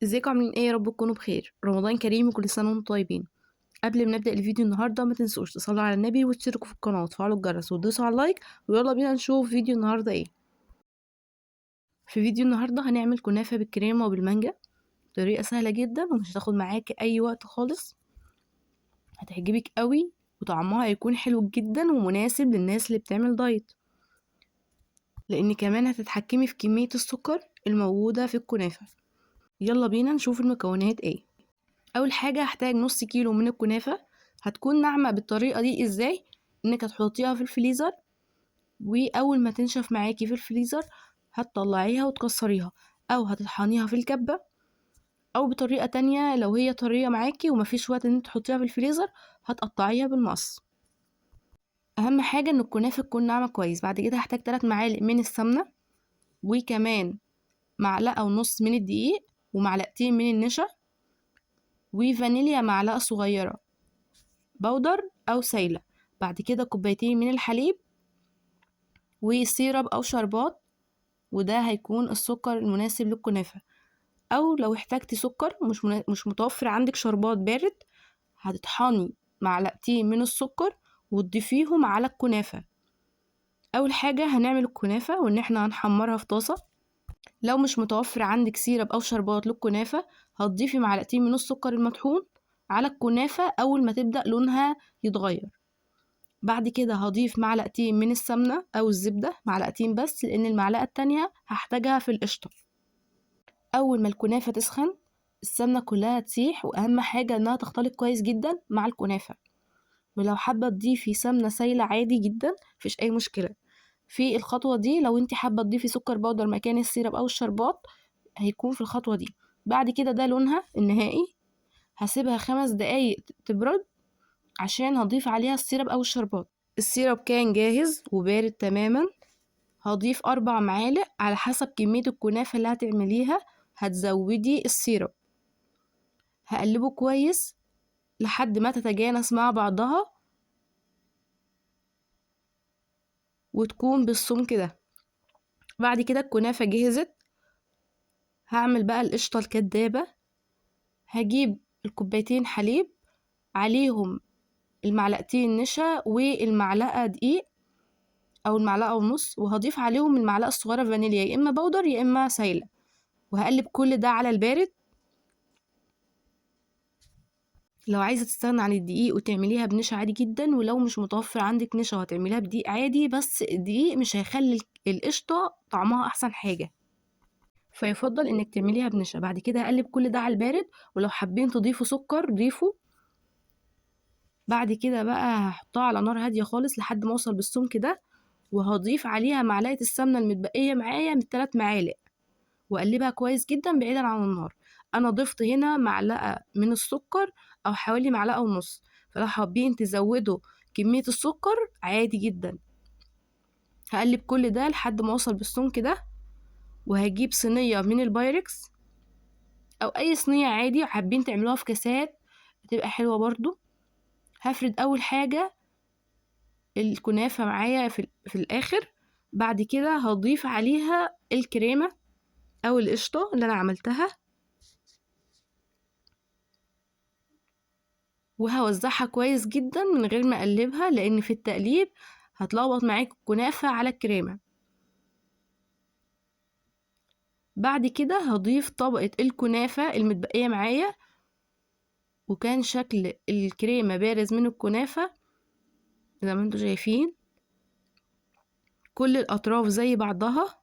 ازيكم عاملين ايه؟ يا رب تكونوا بخير. رمضان كريم وكل سنه وانتم طيبين. قبل ما نبدا الفيديو النهارده ما تنسوش تصلوا على النبي وتشتركوا في القناه وتفعلوا الجرس وتدوسوا على اللايك. ويلا بينا نشوف فيديو النهارده ايه. في فيديو النهارده هنعمل كنافه بالكريمه وبالمانجا. طريقه سهله جدا ومش هتاخد معاكي اي وقت خالص. هتعجبك قوي وطعمها هيكون حلو جدا ومناسب للناس اللي بتعمل دايت، لان كمان هتتحكمي في كميه السكر الموجوده في الكنافه. يلا بينا نشوف المكونات ايه. اول حاجه هحتاج نص كيلو من الكنافه. هتكون ناعمه بالطريقه دي ازاي؟ انك هتحطيها في الفريزر، واول ما تنشف معاكي في الفريزر هتطلعيها وتكسريها، او هتطحنيها في الكبه، او بطريقه تانية لو هي طريه معاكي ومفيش وقت ان انت تحطيها في الفريزر هتقطعيها بالمقص. اهم حاجه ان الكنافه تكون ناعمه كويس. بعد كده هحتاج 3 معالق من السمنه، وكمان معلقه ونص من الدقيق، ومعلقتين من النشا، وفانيليا معلقه صغيره بودر او سايله. بعد كده كوبايتين من الحليب وسيرب او شربات، وده هيكون السكر المناسب للكنافه. او لو احتاجتي سكر مش متوفر عندك شربات بارد، هتطحني معلقتين من السكر وتضيفيهم على الكنافه. اول حاجه هنعمل الكنافه وان احنا هنحمرها في طاسه. لو مش متوفر عندك سيرب او شربات للكنافه، هتضيفي معلقتين من السكر المطحون على الكنافه اول ما تبدا لونها يتغير. بعد كده هضيف معلقتين من السمنة أو الزبدة، معلقتين بس لأن المعلقة التانية هحتاجها في القشطة. أول ما الكنافة تسخن السمنة كلها تسيح، وأهم حاجة إنها تختلط كويس جدا مع الكنافة. ولو حابة تضيفي سمنة سايلة عادي جدا مفيش أي مشكلة في الخطوة دي. لو انت حابة تضيفي سكر بودر مكان السيرب أو الشربات هيكون في الخطوة دي. بعد كده ده لونها النهائي. هسيبها 5 دقايق تبرد عشان هضيف عليها السيرب أو الشربات. السيرب كان جاهز وبارد تماما. هضيف 4 معالق على حسب كمية الكنافة اللي هتعمليها. هتزودي السيرب. هقلبه كويس لحد ما تتجانس مع بعضها وتكون بالسمك ده. بعد كده الكنافة جهزت. هعمل بقى القشطة الكدابة. هجيب الكوبايتين حليب، عليهم المعلقتين نشا والمعلقة دقيق أو المعلقة ونص، وهضيف عليهم المعلقة الصغيرة فانيليا يا إما بودر يا إما سايلة، وهقلب كل ده على البارد. لو عايزة تستغنى عن الدقيق وتعمليها بنشا عادي جدا، ولو مش متوفر عندك نشا وهتعمليها بدقيق عادي، بس الدقيق مش هيخلي القشطة طعمها أحسن حاجة، فيفضل انك تعمليها بنشا. بعد كده هقلب كل ده على البارد، ولو حابين تضيفوا سكر ضيفوا. بعد كده بقى هحطها على نار هادية خالص لحد ما اوصل بالسمك ده، وهضيف عليها معلقة السمنة المتبقية معايا من 3 معالق، واقلبها كويس جدا بعيدا عن النار. انا ضفت هنا معلقة من السكر او حوالي معلقة ونص، فلو حابين تزودوا كمية السكر عادي جدا. هقلب كل ده لحد ما اوصل بالسمك ده، وهجيب صينية من البايركس او اي صينية عادي. حابين تعملوها في كاسات بتبقى حلوة برضو. هفرد اول حاجة الكنافة معايا في الاخر. بعد كده هضيف عليها الكريمة او القشطة اللي انا عملتها، وهوزعها كويس جدا من غير ما اقلبها، لان في التقليب هتلخبط معاك الكنافة على الكريمة. بعد كده هضيف طبقة الكنافة المتبقية معايا، وكان شكل الكريمة بارز من الكنافة زي ما انتوا شايفين، كل الاطراف زي بعضها.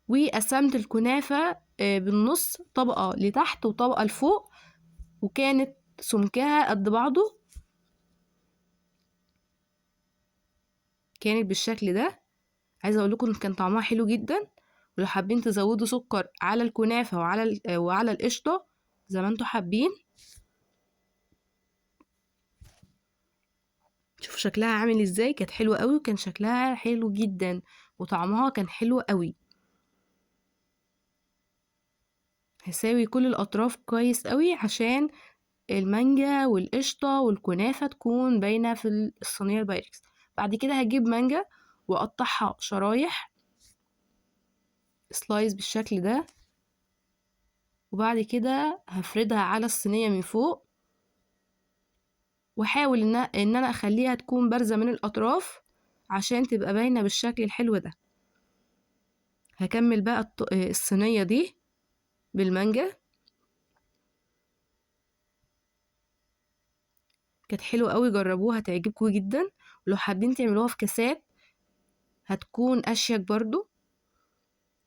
وقسمت الكنافة بالنص، طبقة لتحت وطبقة لفوق، وكانت سمكها قد بعضه، كانت بالشكل ده. عايزة اقول لكم كان طعمها حلو جدا. ولو حابين تزودوا سكر على الكنافة وعلى القشطة زي ما انتوا حابين. شوفوا شكلها عامل ازاي، كانت حلوة قوي وكان شكلها حلو جدا وطعمها كان حلو قوي. هساوي كل الاطراف كويس قوي عشان المانجا والقشطة والكنافة تكون باينة في الصينية البايركس. بعد كده هجيب مانجا واقطعها شرايح سلايس بالشكل ده، وبعد كده هفردها على الصينية من فوق، واحاول ان انا اخليها تكون بارزة من الاطراف عشان تبقى باينة بالشكل الحلو ده. هكمل بقى الصينية دي بالمانجا، كانت حلوة قوي، جربوها هتعجبكم جدا. ولو حابين تعملوها في كاسات هتكون اشيك برضو.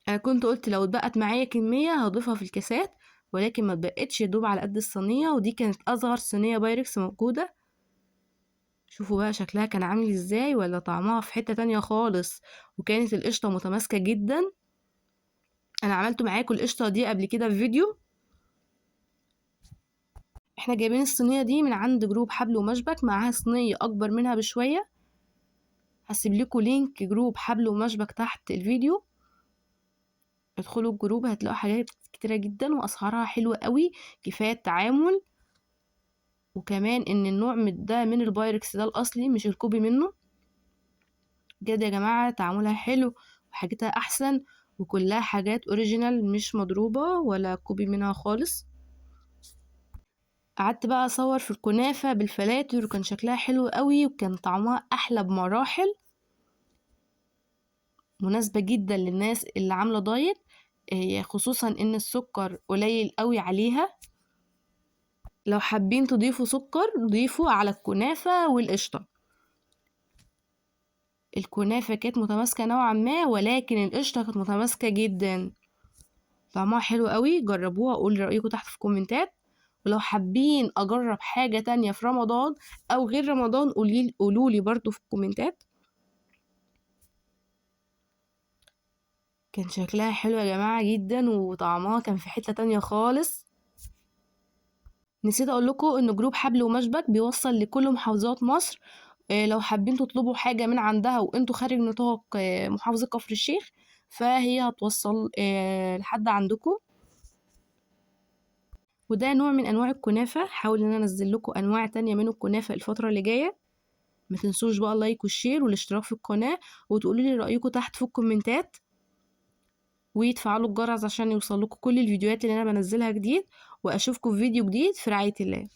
انا كنت قلت لو اتبقت معايا كمية هضيفها في الكاسات، ولكن ما اتبقتش، يدوب على قد الصينية، ودي كانت اصغر صينية بايركس موجودة. شوفوا بقى شكلها كان عامل ازاي، ولا طعمها في حتة تانية خالص. وكانت القشطة متماسكة جدا. انا عملت معاكم القشطة دي قبل كده في فيديو. احنا جايبين الصينية دي من عند جروب حبل ومشبك، معاها صينية اكبر منها بشوية. هسيب لكم لينك جروب حبل ومشبك تحت الفيديو، ادخلوا الجروب هتلاقوا حاجات كتيرة جدا واسعارها حلوة قوي، كفاية التعامل. وكمان ان النوع ده من البايركس ده الاصلي مش الكوبي منه. بجد يا جماعة تعاملها حلو وحاجتها احسن، وكلها حاجات اوريجينال مش مضروبة ولا كوبي منها خالص. قعدت بقى اصور في الكنافة بالفلاتر، وكان شكلها حلو قوي، وكان طعمها احلى بمراحل. مناسبة جدا للناس اللي عاملة دايت، خصوصا ان السكر قليل قوي عليها. لو حابين تضيفوا سكر ضيفوا على الكنافة والقشطة. الكنافة كانت متماسكة نوعا ما، ولكن القشطة كانت متماسكة جدا. طعمها حلو قوي، جربوها وقولي رأيكم تحت في الكومنتات. ولو حابين اجرب حاجة تانية في رمضان او غير رمضان قولولي برضو في الكومنتات. كان شكلها حلو يا جماعة جدا، وطعمها كان في حتة تانية خالص. نسيت اقول لكم ان جروب حبل ومشبك بيوصل لكل محافظات مصر. لو حابين تطلبوا حاجة من عندها وانتوا خارج نطاق محافظة كفر الشيخ، فهي هتوصل لحد عندكم. وده نوع من انواع الكنافة. حاول ان انا انزل لكم انواع تانية من الكنافة الفترة اللي جاية. ما تنسوش بقى اللايك والشير والاشتراك في القناة، وتقولوا لي رأيكم تحت في الكومنتات، وتفعلوا الجرس عشان يوصل لكم كل الفيديوهات اللي انا بنزلها جديد. واشوفكم في فيديو جديد في رعاية الله.